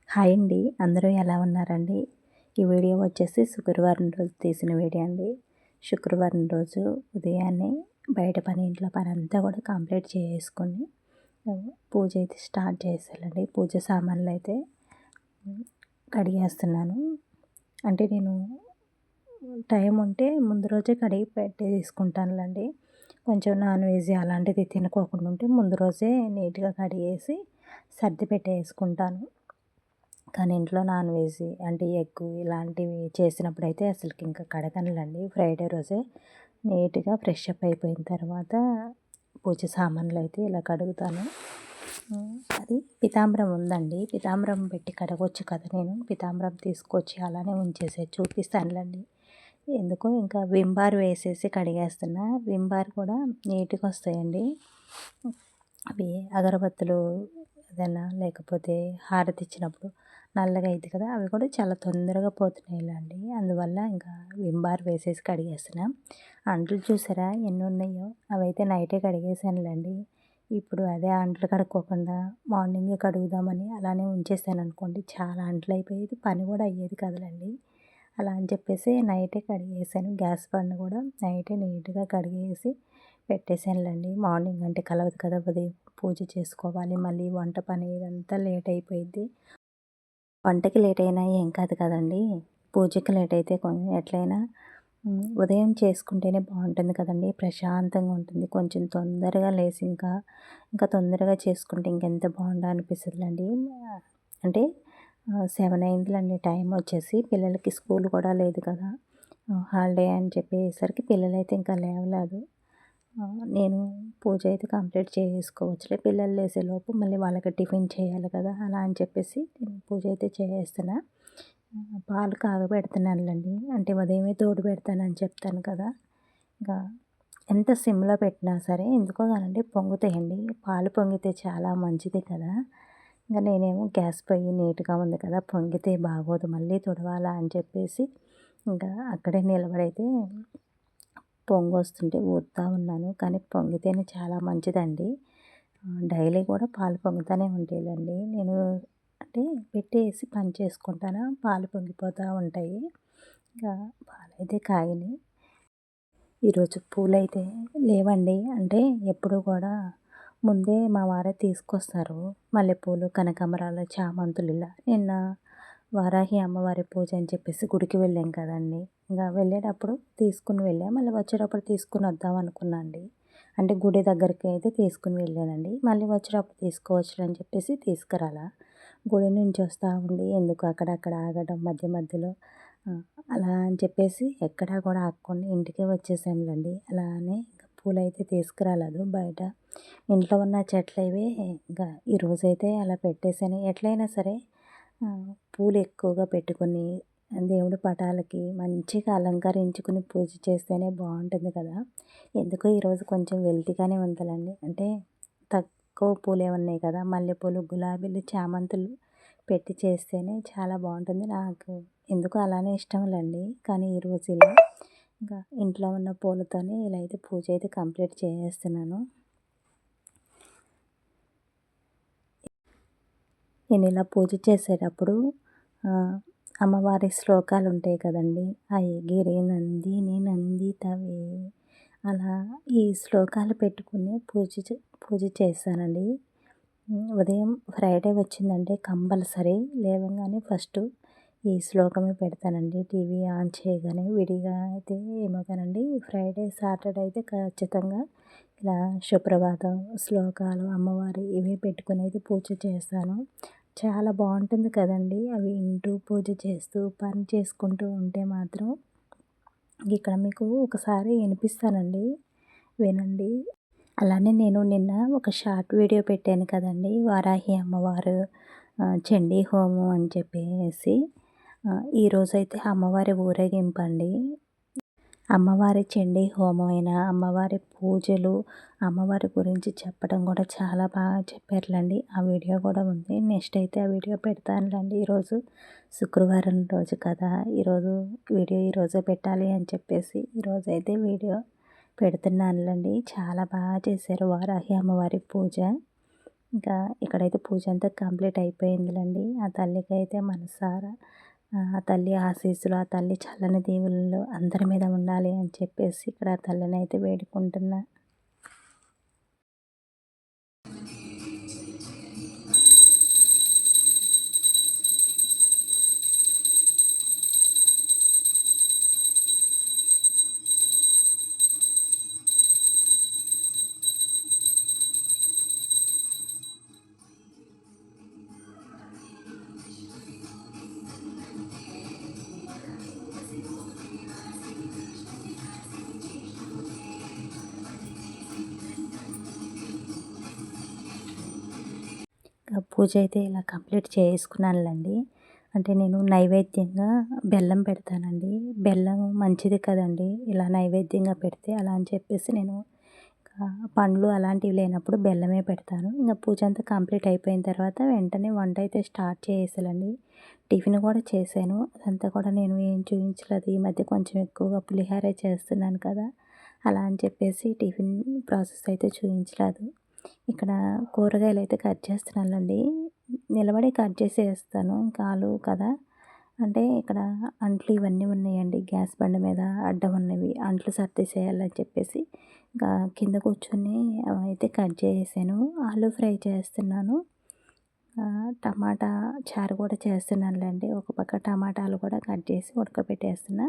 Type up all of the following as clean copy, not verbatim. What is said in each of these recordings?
Hi అండి. అందరూ ఎలా ఉన్నారండి? ఈ వీడియో వచ్చేసి శుక్రవారం రోజు తీసిన వీడియో అండి. శుక్రవారం రోజు ఉదయాన్నే బయట పని, ఇంట్లో పని అంతా కూడా కంప్లీట్ చేసుకొని పూజ అయితే స్టార్ట్ చేసేయాలండి. పూజ సామాన్లు అయితే కడిగేస్తున్నాను. అంటే నేను టైం ఉంటే ముందు రోజే కడిగి పెట్టేసుకుంటానులేండి. కొంచెం నాన్ వెజ్ అలాంటిది తినుకోకుండా ఉంటే ముందు రోజే నీట్గా కడిగేసి సర్ది పెట్టేసుకుంటాను. కానీ ఇంట్లో నాన్ వెజ్ అంటే ఎగ్ ఇలాంటివి చేసినప్పుడైతే అసలుకి ఇంకా కడగనులేండి. ఫ్రైడే రోజే నీట్గా ఫ్రెష్ అప్ అయిపోయిన తర్వాత పూజ సామాన్లు అయితే ఇలా కడుగుతాను. అది పితాంబరం ఉందండి. పితాంబరం పెట్టి కడగొచ్చు కదా. నేను పితాంబరం తీసుకొచ్చి అలానే ఉంచేసి చూపిస్తానులేండి. ఎందుకో ఇంకా విమ్ బార్ వేసేసి కడిగేస్తున్నా. విమ్ బార్ కూడా నీట్గా వస్తాయండి. అవి అగరబత్తులు ఏదైనా లేకపోతే హారతి ఇచ్చినప్పుడు నల్లగా అయింది కదా, అవి కూడా చాలా తొందరగా పోతున్నాయి ఇలాంటి. అందువల్ల ఇంకా విమ్ బార్ వేసేసి కడిగేస్తున్నాం. అంట్లు చూసారా ఎన్ని ఉన్నాయో, అవైతే నైటే కడిగేసానులేండి. ఇప్పుడు అదే అంట్లు కడుక్కోకుండా మార్నింగే కడుగుదామని అలానే ఉంచేసాను అనుకోండి, చాలా అంట్లు అయిపోయేది, పని కూడా అయ్యేది కదలండి. అలా అని చెప్పేసి నైటే కడిగేసాను. గ్యాస్ బండ కూడా నైటే నీట్గా కడిగేసి పెట్టేసానులేండి. మార్నింగ్ అంటే కలవదు కదా, ఉదయం పూజ చేసుకోవాలి, మళ్ళీ వంట పని ఇదంతా లేట్ అయిపోయింది. వంటకి లేట్ అయినా ఏం కాదు కదండి, పూజకి లేట్ అయితే ఎట్లయినా ఉదయం చేసుకుంటేనే బాగుంటుంది కదండి, ప్రశాంతంగా ఉంటుంది. కొంచెం తొందరగా లేసి ఇంకా తొందరగా చేసుకుంటే ఇంకెంత బాగుండా అనిపిస్తుందండి. అంటే 7 అయిందిలేండి టైం వచ్చేసి. పిల్లలకి స్కూల్ కూడా లేదు కదా, హాలిడే అని చెప్పేసరికి పిల్లలైతే ఇంకా లేవలేదు. నేను పూజ అయితే కంప్లీట్ చేసుకోవచ్చులే, పిల్లలు లేసేలోపు మళ్ళీ వాళ్ళకి టిఫిన్ చేయాలి కదా, అలా అని చెప్పేసి నేను పూజ అయితే చేసేస్తున్నా. పాలు కాగబెడుతున్నానులేండి. అంటే ఉదయమే తోడు పెడతానని చెప్తాను కదా, ఇంకా ఎంత సిమ్లో పెట్టినా సరే ఎందుకో కానండి పొంగుతాయండి. పాలు పొంగితే చాలా మంచిది కదా. ఇంకా నేనేమో గ్యాస్ పొయ్యి నీట్గా ఉంది కదా, పొంగితే బాగోదు మళ్ళీ తుడవాలా అని చెప్పేసి ఇంకా అక్కడే నిలబడైతే పొంగొస్తుంటే ఊరుతూ ఉన్నాను. కానీ పొంగితేనే చాలా మంచిదండి. డైలీ కూడా పాలు పొంగుతూనే ఉంటాయిలేండి. నేను అంటే పెట్టేసి పని చేసుకుంటాను, పాలు పొంగిపోతూ ఉంటాయి. ఇంకా పాలైతే కాగినాయి. ఈరోజు పూలైతే లేవండి. అంటే ఎప్పుడు కూడా ముందే మా వారే తీసుకొస్తారు మల్లెపూలు, కనకాంబరాలు, చామంతులు ఇలా. నిన్న వారాహి అమ్మవారి పూజ అని చెప్పేసి గుడికి వెళ్ళాం కదండి. ఇంకా వెళ్ళేటప్పుడు తీసుకుని వెళ్ళాం, మళ్ళీ వచ్చేటప్పుడు తీసుకుని వద్దాం అనుకున్నా అండి. అంటే గుడి దగ్గరికి అయితే తీసుకుని వెళ్ళానండి, మళ్ళీ వచ్చేటప్పుడు తీసుకోవచ్చు అని చెప్పేసి తీసుకురాలా. గుడి నుంచి వస్తూ ఉండి ఎందుకు అక్కడక్కడ ఆగడం మధ్య మధ్యలో, అలా అని చెప్పేసి ఎక్కడా కూడా ఆగకుండా ఇంటికే వచ్చేసాంలేండి. అలానే ఇంకా పూలైతే తీసుకురాలేదు బయట. ఇంట్లో ఉన్న చెట్లవే ఇంకా ఈరోజైతే అలా పెట్టేశాను. ఎట్లయినా సరే పూలు ఎక్కువగా పెట్టుకొని దేవుడి పటాలకి మంచిగా అలంకరించుకుని పూజ చేస్తేనే బాగుంటుంది కదా. ఎందుకో ఈరోజు కొంచెం వెల్తిగానే ఉండాలండి. అంటే తక్కువ పూలే ఉన్నాయి కదా, మల్లెపూలు, గులాబీలు, చామంతులు పెట్టి చేస్తేనే చాలా బాగుంటుంది. నాకు ఎందుకో అలానే ఇష్టంలేండి. కానీ ఈరోజు ఇలా ఇంకా ఇంట్లో ఉన్న పూలతోనే ఇలా అయితే పూజ అయితే కంప్లీట్ చేసేస్తున్నాను. నేను ఇలా పూజ చేసేటప్పుడు అమ్మవారి శ్లోకాలు ఉంటాయి కదండి, గిరి నందిని నందితవే, అలా ఈ శ్లోకాలు పెట్టుకుని పూజ చేస్తానండి. ఉదయం ఫ్రైడే వచ్చిందంటే కంపల్సరీ లేవగానే ఫస్ట్ ఈ శ్లోకమే పెడతానండి. టీవీ ఆన్ చేయగానే విడిగా అయితే ఏమో కానండి, ఫ్రైడే సాటర్డే అయితే ఖచ్చితంగా ఇలా సుప్రభాతం శ్లోకాలు అమ్మవారి ఇవే పెట్టుకుని అయితే పూజ చేస్తాను. చాలా బాగుంటుంది కదండి. అవి వింటూ పూజ చేస్తూ పని చేసుకుంటూ ఉంటే మాత్రం ఇక్కడ మీకు ఒకసారి వినిపిస్తానండి, వినండి. అలానే నేను నిన్న ఒక షార్ట్ వీడియో పెట్టాను కదండి, వారాహి అమ్మవారు చండీ హోమం అని చెప్పేసి. ఈరోజైతే అమ్మవారి ఊరేగింపు అండి. అమ్మవారి చండీ హోమం అయినా, అమ్మవారి పూజలు, అమ్మవారి గురించి చెప్పడం కూడా చాలా బాగా చెప్పారులేండి. ఆ వీడియో కూడా ఉంది. నెక్స్ట్ అయితే ఆ వీడియో పెడతానులేండి. ఈరోజు శుక్రవారం రోజు కదా, ఈరోజే పెట్టాలి అని చెప్పేసి ఈరోజైతే వీడియో పెడుతున్నానులేండి. చాలా బాగా చేశారు వారాహి అమ్మవారి పూజ. ఇంకా ఇక్కడైతే పూజ అంతా కంప్లీట్ అయిపోయిందిలెండి. ఆ తల్లికైతే మనసారా ఆ తల్లి ఆశీస్సులు, ఆ తల్లి చల్లని దీవెనలు అందరి మీద ఉండాలి అని చెప్పేసి ఇక్కడ ఆ తల్లినైతే వేడుకుంటున్నా. పూజ అయితే ఇలా కంప్లీట్ చేసుకున్నానులెండి. అంటే నేను నైవేద్యంగా బెల్లం పెడతానండి. బెల్లం మంచిది కదండీ! ఇలా నైవేద్యంగా పెడితే అలా అని చెప్పేసి నేను పండ్లు అలాంటివి లేనప్పుడు బెల్లమే పెడతాను. ఇంక పూజ అంతా కంప్లీట్ అయిపోయిన తర్వాత వెంటనే వంట అయితే స్టార్ట్ చేసేసానండి. టిఫిన్ కూడా చేశాను. అదంతా కూడా నేను ఏం చూపించలేదు. ఈ మధ్య కొంచెం ఎక్కువగా పులిహోరే చేస్తున్నాను కదా! అలా అని చెప్పేసి టిఫిన్ ప్రాసెస్ అయితే చూపించలేదు. ఇక్కడ కూరగాయలైతే కట్ చేస్తున్నానండి. నిలబడి కట్ చేసేస్తాను. ఇంకా ఆలు కదా! అంటే ఇక్కడ అంట్లు ఇవన్నీ ఉన్నాయండి. గ్యాస్ బండ మీద అడ్డం ఉన్నవి. అంట్లు సర్దేసేయాలని చెప్పేసి ఇంకా కింద కూర్చొని అవైతే కట్ చేసేసాను. ఆలు ఫ్రై చేస్తున్నాను. టమాటా చారు కూడా చేస్తున్నానులెండి. ఒక పక్క టమాటాలు కూడా కట్ చేసి ఉడకబెట్టేస్తున్నా.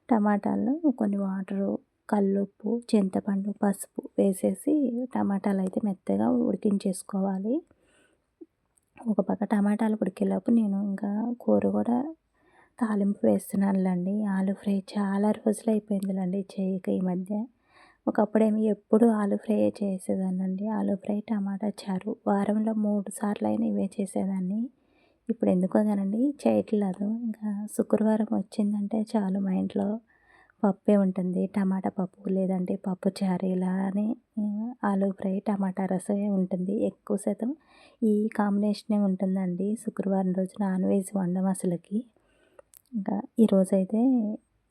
టమాటాలు కొన్ని వాటరు, కల్లుప్పు, చింతపండు, పసుపు వేసేసి టమాటాలైతే మెత్తగా ఉడికించేసుకోవాలి. ఒక పక్క టమాటాలు ఉడికేలోపు నేను ఇంకా కూర కూడా తాలింపు వేస్తున్నానులెండి. ఆలు ఫ్రై చాలా రోజులైపోయిందిలెండి చేయక ఈ మధ్య. ఒకప్పుడేమో ఎప్పుడు ఆలు ఫ్రైయే చేసేదాన్నండి. ఆలు ఫ్రై, టమాటా చారు వారంలో 3 సార్లైనా ఇవే చేసేదాన్ని. ఇప్పుడు ఎందుకో గానండి చేయట్లేదు. ఇంకా శుక్రవారం వచ్చిందంటే చాలు మా ఇంట్లో పప్పే ఉంటుంది. టమాటా పప్పు లేదంటే పప్పు చారు ఇలా అని ఆలు ఫ్రై, టమాటా రసమే ఉంటుంది. ఎక్కువ శాతం ఈ కాంబినేషనే ఉంటుందండి. శుక్రవారం రోజు నాన్ వెజ్ వండం అసలకి. ఇంకా ఈరోజైతే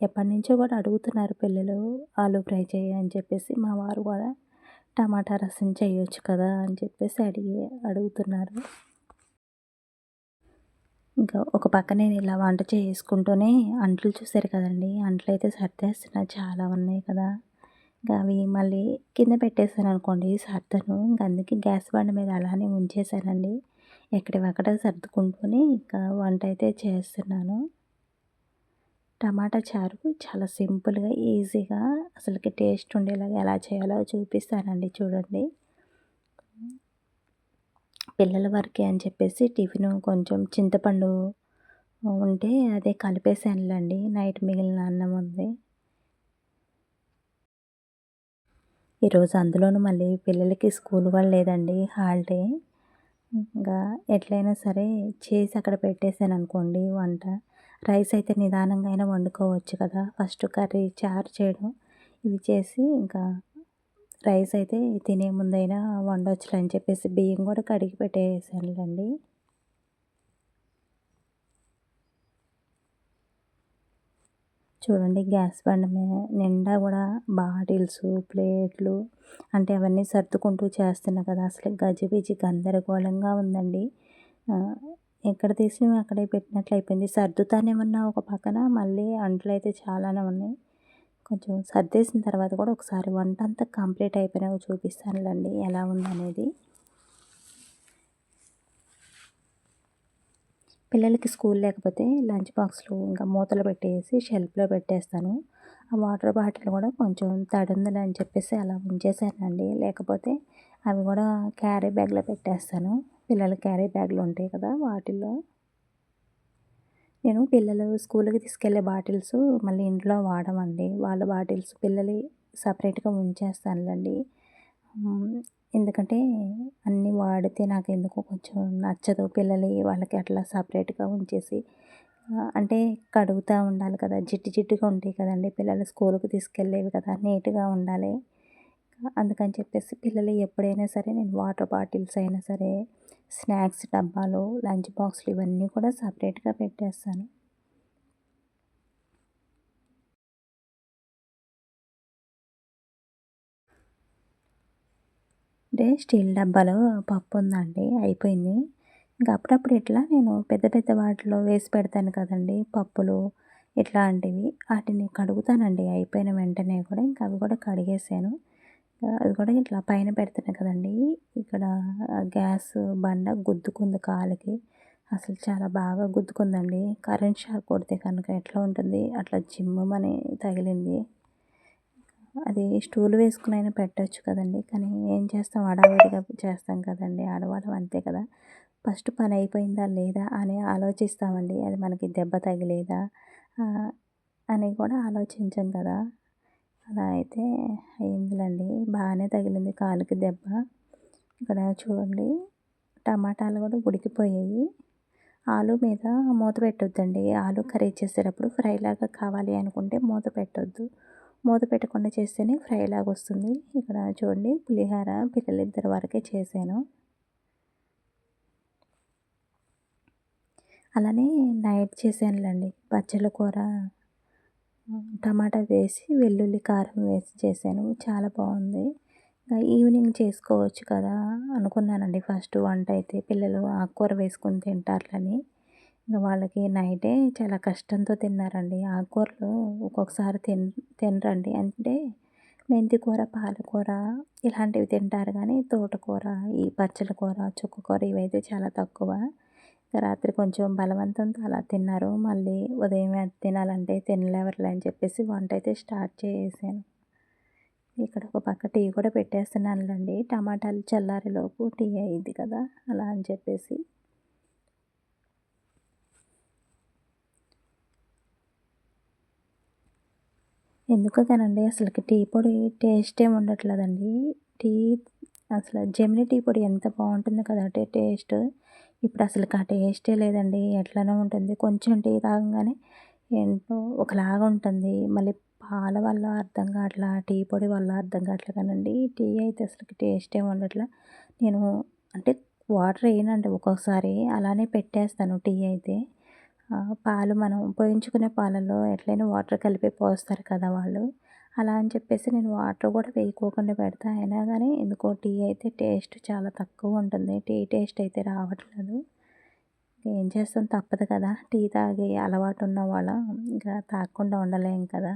ఎప్పటినుంచో కూడా అడుగుతున్నారు పిల్లలు ఆలు ఫ్రై చెయ్యి అని చెప్పేసి. మా వారు కూడా టమాటా రసం చేయొచ్చు కదా అని చెప్పేసి అడుగుతున్నారు. ఇంకా ఒక పక్క నేను ఇలా వంట చేసుకుంటూనే అంట్లు చూసారు కదండీ! అంట్లయితే సర్దేస్తున్నా చాలా ఉన్నాయి కదా! ఇంకా అవి మళ్ళీ కింద పెట్టేసాననుకోండి సర్దను. ఇంక అందుకే గ్యాస్ బండ మీద అలానే ఉంచేసానండి. ఎక్కడివక్కడ సర్దుకుంటూనే ఇంకా వంట అయితే చేస్తున్నాను. టమాటా చారు చాలా సింపుల్‌గా, ఈజీగా అసలకి టేస్ట్ ఉండేలాగా ఎలా చేయాలో చూపిస్తానండి చూడండి. పిల్లల వరకే అని చెప్పేసి టిఫిను కొంచెం చింతపండు ఉంటే అదే కలిపేసానులెండి. నైట్ మిగిలిన అన్నం ఉంది. ఈరోజు అందులోనూ మళ్ళీ పిల్లలకి స్కూల్ కూడా లేదండి హాలిడే. ఇంకా ఎట్లయినా సరే చేసి అక్కడ పెట్టేసాననుకోండి వంట. రైస్ అయితే నిదానంగా అయినా వండుకోవచ్చు కదా! ఫస్ట్ కర్రీ, చారు చేయడం ఇవి చేసి ఇంకా రైస్ అయితే తినే ముందైనా వండొచ్చులే అని చెప్పేసి బియ్యం కూడా కడిగి పెట్టేసానులెండి. చూడండి గ్యాస్ బండ నిండా కూడా బాటిల్సు, ప్లేట్లు అంటే అవన్నీ సర్దుకుంటూ చేస్తున్నా కదా! అసలు గజిబిజి గందరగోళంగా ఉందండి. ఆహ్, ఎక్కడ తీసినవి అక్కడే పెట్టినట్లు అయిపోయింది. సర్దుతానే ఉన్నా ఒక పక్కన మళ్ళీ అంట్లయితే చాలానే ఉన్నాయి. కొంచెం సర్దేసిన తర్వాత కూడా ఒకసారి వంటంతా కంప్లీట్ అయిపోయినాక చూపిస్తానులెండి ఎలా ఉందనేది. పిల్లలకి స్కూల్ లేకపోతే లంచ్ బాక్స్‌లు ఇంకా మూతలు పెట్టేసి షెల్ఫ్‌లో పెట్టేస్తాను. ఆ వాటర్ బాటిల్ కూడా కొంచెం తడుందిలే అని చెప్పేసి అలా ఉంచేసానండి. లేకపోతే అవి కూడా క్యారీ బ్యాగ్‌లో పెట్టేస్తాను. పిల్లల క్యారీ బ్యాగ్‌లు ఉంటాయి కదా! వాటిల్లో నేను పిల్లలు స్కూల్‌కి తీసుకెళ్ళే బాటిల్స్ మళ్ళీ ఇంట్లో వాడమండి. వాళ్ళ బాటిల్స్ పిల్లలయి సపరేట్‌గా ఉంచేస్తానులెండి. హ్మ్. ఎందుకంటే అన్నీ వాడితే నాకెందుకో కొంచెం నచ్చదు. పిల్లలయి వాళ్ళకి అట్లా సపరేట్‌గా ఉంచేసి అంటే కడుగుతా ఉండాలి కదా! జిడ్డు జిడ్డుగా ఉంటాయి కదండీ! పిల్లలు స్కూల్‌కి తీసుకెళ్ళేవి కదా! నీట్‌గా ఉండాలి. అందుకని చెప్పేసి పిల్లలయి ఎప్పుడైనా సరే నేను వాటర్ బాటిల్స్ అయినా సరే, స్నాక్స్ డబ్బాలు, లంచ్ బాక్స్‌లు ఇవన్నీ కూడా సపరేట్‌గా పెట్టేస్తాను. అంటే స్టీల్ డబ్బాలో పప్పుందండి అయిపోయింది. ఇంకా అప్పుడప్పుడు ఇట్లా నేను పెద్ద పెద్ద వాటిలో వేసి పెడతాను కదండీ పప్పులు ఇట్లాంటివి. ఆటిని కడుగుతానండి అయిపోయిన వెంటనే కూడా. ఇంకా అవి కూడా కడిగేసాను. అది కూడా ఇట్లా పైన పెడుతున్నా కదండీ! ఇక్కడ గ్యాస్ బండ గుద్దుకుంది కాలుకి. అసలు చాలా బాగా గుద్దుకుందండి. కరెంట్ షాక్ కొడితే కనుక ఎట్లా ఉంటుంది? అట్లా జిమ్ముమని తగిలింది. అది స్టూల్ వేసుకొనైనా పెట్టొచ్చు కదండీ! కానీ ఏం చేస్తాం హడావిడిగా చేస్తాం కదండీ! ఆడవాళ్ళం అంతే కదా! ఫస్ట్ పని అయిపోయిందా లేదా అని ఆలోచిస్తామండి. అది మనకి దెబ్బ తగిలేదా అని కూడా ఆలోచించం కదా! అలా అయితే అయిందిలెండి. బాగానే తగిలింది కాలుకి దెబ్బ. ఇక్కడ చూడండి టమాటాలు కూడా ఉడికిపోయాయి. ఆలు మీద మూత పెట్టొద్దండి. ఆలు కర్రీ చేసేటప్పుడు ఫ్రైలాగా కావాలి అనుకుంటే మూత పెట్టొద్దు. మూత పెట్టకుండా చేస్తేనే ఫ్రైలాగా వస్తుంది. ఇక్కడ చూడండి పులిహోర పిల్లలిద్దరి వరకే చేశాను. అలానే నైట్ చేశానులెండి. బచ్చల కూర టమాటా వేసి వెల్లుల్లి కారం వేసి చేశాను. చాలా బాగుంది. ఈవినింగ్ చేసుకోవచ్చు కదా అనుకున్నానండి ఫస్ట్ వంట అయితే. పిల్లలు ఆకుకూర వేసుకొని తింటారులని. ఇంక వాళ్ళకి నైటే చాలా కష్టంతో తిన్నారండి. ఆకుకూరలు ఒక్కొక్కసారి తినరండి. అంటే మెంతి కూర, పాలకూర ఇలాంటివి తింటారు కానీ తోటకూర, ఈ బచ్చల కూర, చుక్కకూర ఇవైతే చాలా తక్కువ. రాత్రి కొంచెం బలవంతంతో అలా తిన్నారు. మళ్ళీ ఉదయం అది తినాలంటే తినలేరులే అని చెప్పేసి వంట అయితే స్టార్ట్ చేసేసాను. ఇక్కడ ఒక పక్క టీ కూడా పెట్టేస్తున్నానులెండి. టమాటాలు చల్లారేలోపు టీ అయ్యిద్ది కదా! అలా అని చెప్పేసి. ఎందుకో కానండి అసలకి టీ పొడి టేస్టే ఉండట్లేదండి. టీ అసలు జెమినీ టీ పొడి ఎంత బావుంటుందో కదా టేస్ట్. ఇప్పుడు అసలకి ఆ టేస్టే లేదండి. ఎట్లనో ఉంటుంది. కొంచెం టీ తాగంగానే ఏంటో ఒకలాగా ఉంటుంది. మళ్ళీ పాల వల్ల అర్థం కావట్లా, టీ పొడి వల్ల అర్థం కావట్లే కానండి. టీ అయితే అసలకి టేస్టే ఉండట్లా. నేను అంటే వాటర్ ఎయనండి ఒక్కొక్కసారి. అలానే పెట్టేస్తాను టీ అయితే. పాలు మనం పోయించుకునే పాలల్లో ఎట్లైనా వాటర్ కలిపే పోస్తారు కదా వాళ్ళు. అలా అని చెప్పేసి నేను వాటర్ కూడా వేయకోకుండా పెడతా. అయినా గానీ ఎందుకో టీ అయితే టేస్ట్ చాలా తక్కువుంటుంది. టీ టేస్ట్ అయితే రావట్లేదు. ఏం చేస్తాం తప్పదు కదా! టీ తాగే అలవాటున్న వాళ్ళం ఇంకా తాగకుండా ఉండలేం కదా!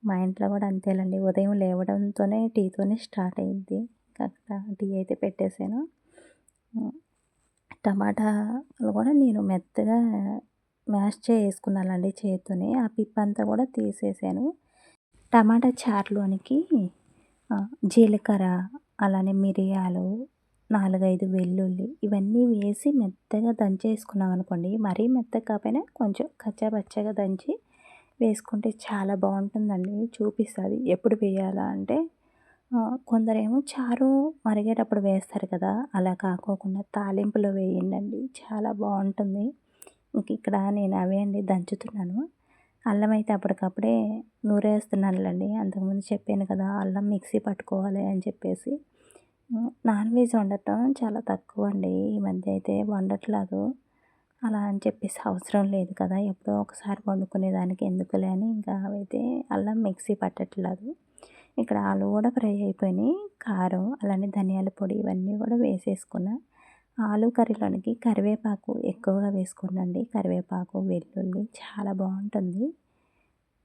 మా ఇంట్లో కూడా అంతేలెండి. ఉదయం లేవడంతోనే టీతోనే స్టార్ట్ అయ్యిద్ది. ఇంకా అక్కడ టీ అయితే పెట్టేసాను. హ్మ్. టమాటాలు కూడా నేను మెత్తగా మ్యాష్ చేసుకున్నానండి చేత్తోని. ఆ పిప్పంతా కూడా తీసేసాను. టమాటా చారులోనికి జీలకర్ర, అలానే మిరియాలు, 4, 5 వెల్లుల్లి ఇవన్నీ వేసి మెత్తగా దంచేసుకున్నామనుకోండి. మరీ మెత్తగా కాకపోయినా కొంచెం కచ్చా పచ్చాగా దంచి వేసుకుంటే చాలా బావుంటుందండి. చూపిస్తా అది ఎప్పుడు వేయాలా అంటే కొందరేమో చారు మరిగేటప్పుడు వేస్తారు కదా! అలా కాకోకుండా తాలింపులో వేయండండి. చాలా బావుంటుంది. ఇక్కడ నేను అవే అండి దంచుతున్నాను. అల్లం అయితే అప్పటికప్పుడే నూరేస్తున్నానులెండి. అంతకుముందు చెప్పాను కదా! అల్లం మిక్సీ పట్టుకోవాలి అని చెప్పేసి. నాన్ వెజ్ వండటం చాలా తక్కువండి. ఈ మధ్య అయితే వండట్లేదు. అలా అని చెప్పేసి అవసరం లేదు కదా! ఎప్పుడో ఒకసారి వండుకునేదానికి ఎందుకులే అని ఇంకా అవైతే అల్లం మిక్సీ పట్టట్లేదు. ఇక్కడ ఆలు కూడా ఫ్రై అయిపోయినాయి. కారం, అలానే ధనియాల పొడి ఇవన్నీ కూడా వేసేసుకున్నా. ఆలు కర్రీలోనికి కరివేపాకు ఎక్కువగా వేసుకోండండి. కరివేపాకు, వెల్లుల్లి చాలా బావుంటుంది.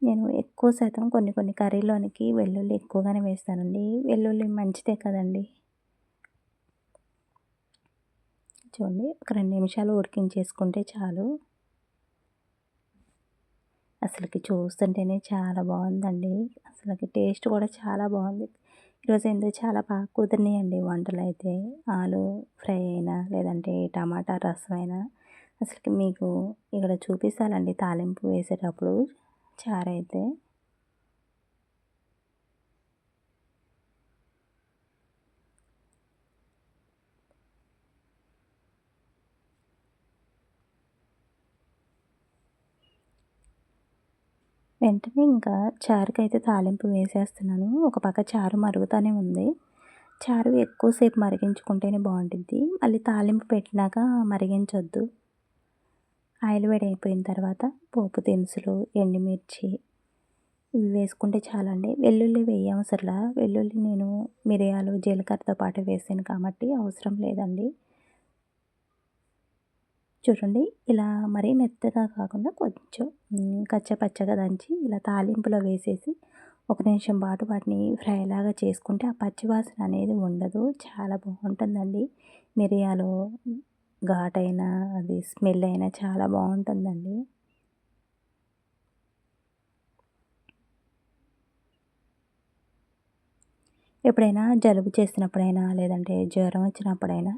నేను ఎక్కువ శాతం కొన్ని కొన్ని కర్రీలోనికి వెల్లుల్లి ఎక్కువగానే వేస్తానండి. వెల్లుల్లి మంచిదే కదండీ! చూడండి ఒక 2 నిమిషాలు ఉడికించేసుకుంటే చాలు. అసలకి చూస్తుంటేనే చాలా బావుందండి. అసలకి టేస్ట్ కూడా చాలా బావుంది. ఈరోజు ఎందుకో చాలా బాగా కుదిరినాయండి వంటలైతే. ఆలు ఫ్రై అయినా, లేదంటే టమాటా రసమైనా. అసలకి మీకు ఇక్కడ చూపిస్తానండి తాలింపు వేసేటప్పుడు చారైతే. వెంటనే ఇంకా చారుకైతే తాలింపు వేసేస్తున్నాను. ఒక పక్క చారు మరుగుతానే ఉంది. చారు ఎక్కువ సేపు మరిగించుకుంటేనే బావుండిద్ది. మళ్ళీ తాలింపు పెట్టినాక మరిగించొద్దు. ఆయిల్ వేడైపోయిన తర్వాత పోపు దినుసులు, ఎండుమిర్చి, ఇవి వేసుకుంటే చాలండి. వెల్లుల్లి వేయవసరలా. వెల్లుల్లి నేను మిరియాలు, జీలకర్రతో పాటు వేసాను కాబట్టి అవసరం లేదండి. చూడండి ఇలా మరీ మెత్తగా కాకుండా కొంచెం కచ్చపచ్చగా దంచి ఇలా తాలింపులో వేసేసి ఒక నిమిషం పాటు వాటిని ఫ్రైలాగా చేసుకుంటే ఆ పచ్చివాసన అనేది ఉండదు. చాలా బాగుంటుందండి. మిరియాలు ఘాటైనా అది స్మెల్ అయినా చాలా బాగుంటుందండి. ఎప్పుడైనా జలుబు చేసినప్పుడైనా లేదంటే జ్వరం వచ్చినప్పుడైనా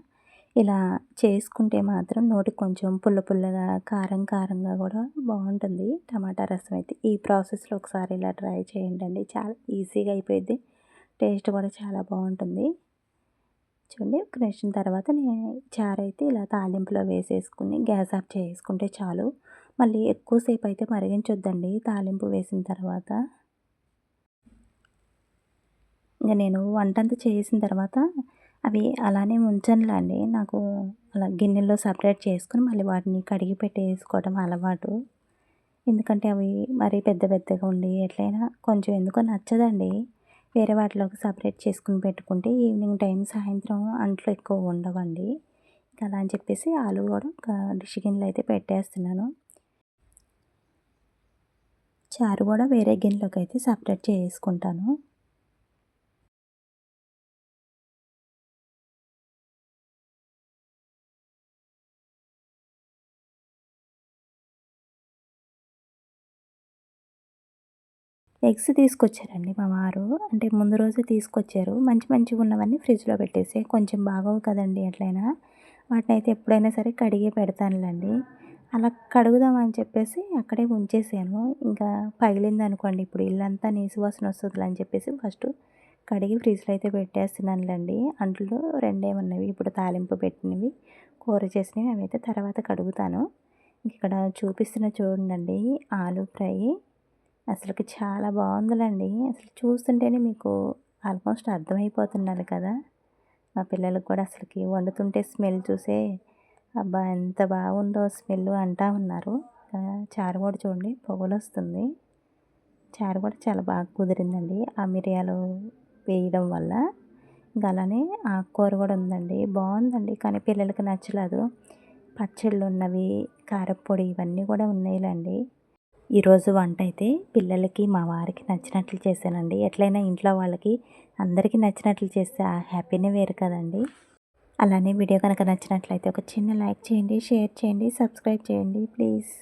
ఇలా చేసుకుంటే మాత్రం నోటికి కొంచెం పుల్ల పుల్లగా, కారం కారంగా కూడా బాగుంటుంది టమాటా రసం అయితే. ఈ ప్రాసెస్‌లో ఒకసారి ఇలా ట్రై చేయండండి. చాలా ఈజీగా అయిపోయిద్ది. టేస్ట్ కూడా చాలా బాగుంటుంది. చూడండి ఒక నిమిషం తర్వాత చారైతే ఇలా తాలింపులో వేసేసుకుని గ్యాస్ ఆఫ్ చేసుకుంటే చాలు. మళ్ళీ ఎక్కువ సేపు అయితే మరిగించొద్దండి తాలింపు వేసిన తర్వాత. ఇంక నేను వంటంతా చేసిన తర్వాత అవి అలానే ఉంచనులేండి. నాకు అలా గిన్నెలో సపరేట్ చేసుకొని మళ్ళీ వాటిని కడిగి పెట్టేసుకోవడం అలవాటు. ఎందుకంటే అవి మరీ పెద్ద పెద్దగా ఉండి ఎట్లైనా కొంచెం ఎందుకో నచ్చదండి. వేరే వాటిలోకి సపరేట్ చేసుకొని పెట్టుకుంటే ఈవినింగ్ టైం సాయంత్రం అంట్లు ఎక్కువ ఉండవండి. ఇంక అలా అని చెప్పేసి ఆలు కూడా ఒక డిష్ గిన్నెలో అయితే పెట్టేస్తున్నాను. చారు కూడా వేరే గిన్నెలోకి అయితే సపరేట్ చేసుకుంటాను. ఎగ్స్ తీసుకొచ్చారండి మా వారు. అంటే ముందు రోజే తీసుకొచ్చారు. మంచి మంచిగున్నవన్నీ ఫ్రిడ్జ్‌లో పెట్టేసి కొంచెం బాగోవు కదండీ ఎట్లైనా. వాటినైతే ఎప్పుడైనా సరే కడిగే పెడతానులెండి. అలా కడుగుదామని చెప్పేసి అక్కడే ఉంచేసాను. ఇంకా పగిలిందనుకోండి ఇప్పుడు ఇల్లంతా నీసు వాసన వస్తదిలే అని చెప్పేసి ఫస్ట్ కడిగి ఫ్రిడ్జ్‌లో అయితే పెట్టేస్తున్నానులెండి. అంట్లు రెండే ఉన్నవి. ఇప్పుడు తాలింపు పెట్టినవి, కూర చేసినవి అవైతే తర్వాత కడుగుతాను. ఇక్కడ చూపిస్తున్న చూడండండి ఆలు ఫ్రై. అసలకి చాలా బాగుందిలేండి. అసలు చూస్తుంటేనే మీకు ఆల్మోస్ట్ అర్థమైపోతున్నది కదా! మా పిల్లలకి కూడా అసలకి వండుతుంటే స్మెల్ చూసే అబ్బా! ఎంత బాగుందో స్మెల్లు అంటా ఉన్నారు. చారు కూడా చూడండి పొగలొస్తుంది. చారు కూడా చాలా బాగా కుదిరిందండి. ఆ మిరియాలు వేయడం వల్ల. ఇంకా అలానే ఆకుకూర కూడా ఉందండి. బాగుందండి. కానీ పిల్లలకి నచ్చలేదు. పచ్చళ్ళున్నవి, కారప్పొడి ఇవన్నీ కూడా ఉన్నాయిలెండి. ఈరోజు వంటైతే పిల్లలకి, మా వారికి నచ్చినట్లు చేశానండి. ఎట్లైనా ఇంట్లో వాళ్ళకి అందరికీ నచ్చినట్లు చేస్తే ఆ హ్యాపీనే వేరు కదండీ! అలానే వీడియో కనుక నచ్చినట్లయితే ఒక చిన్న లైక్ చేయండి, షేర్ చేయండి, సబ్స్క్రైబ్ చేయండి ప్లీజ్.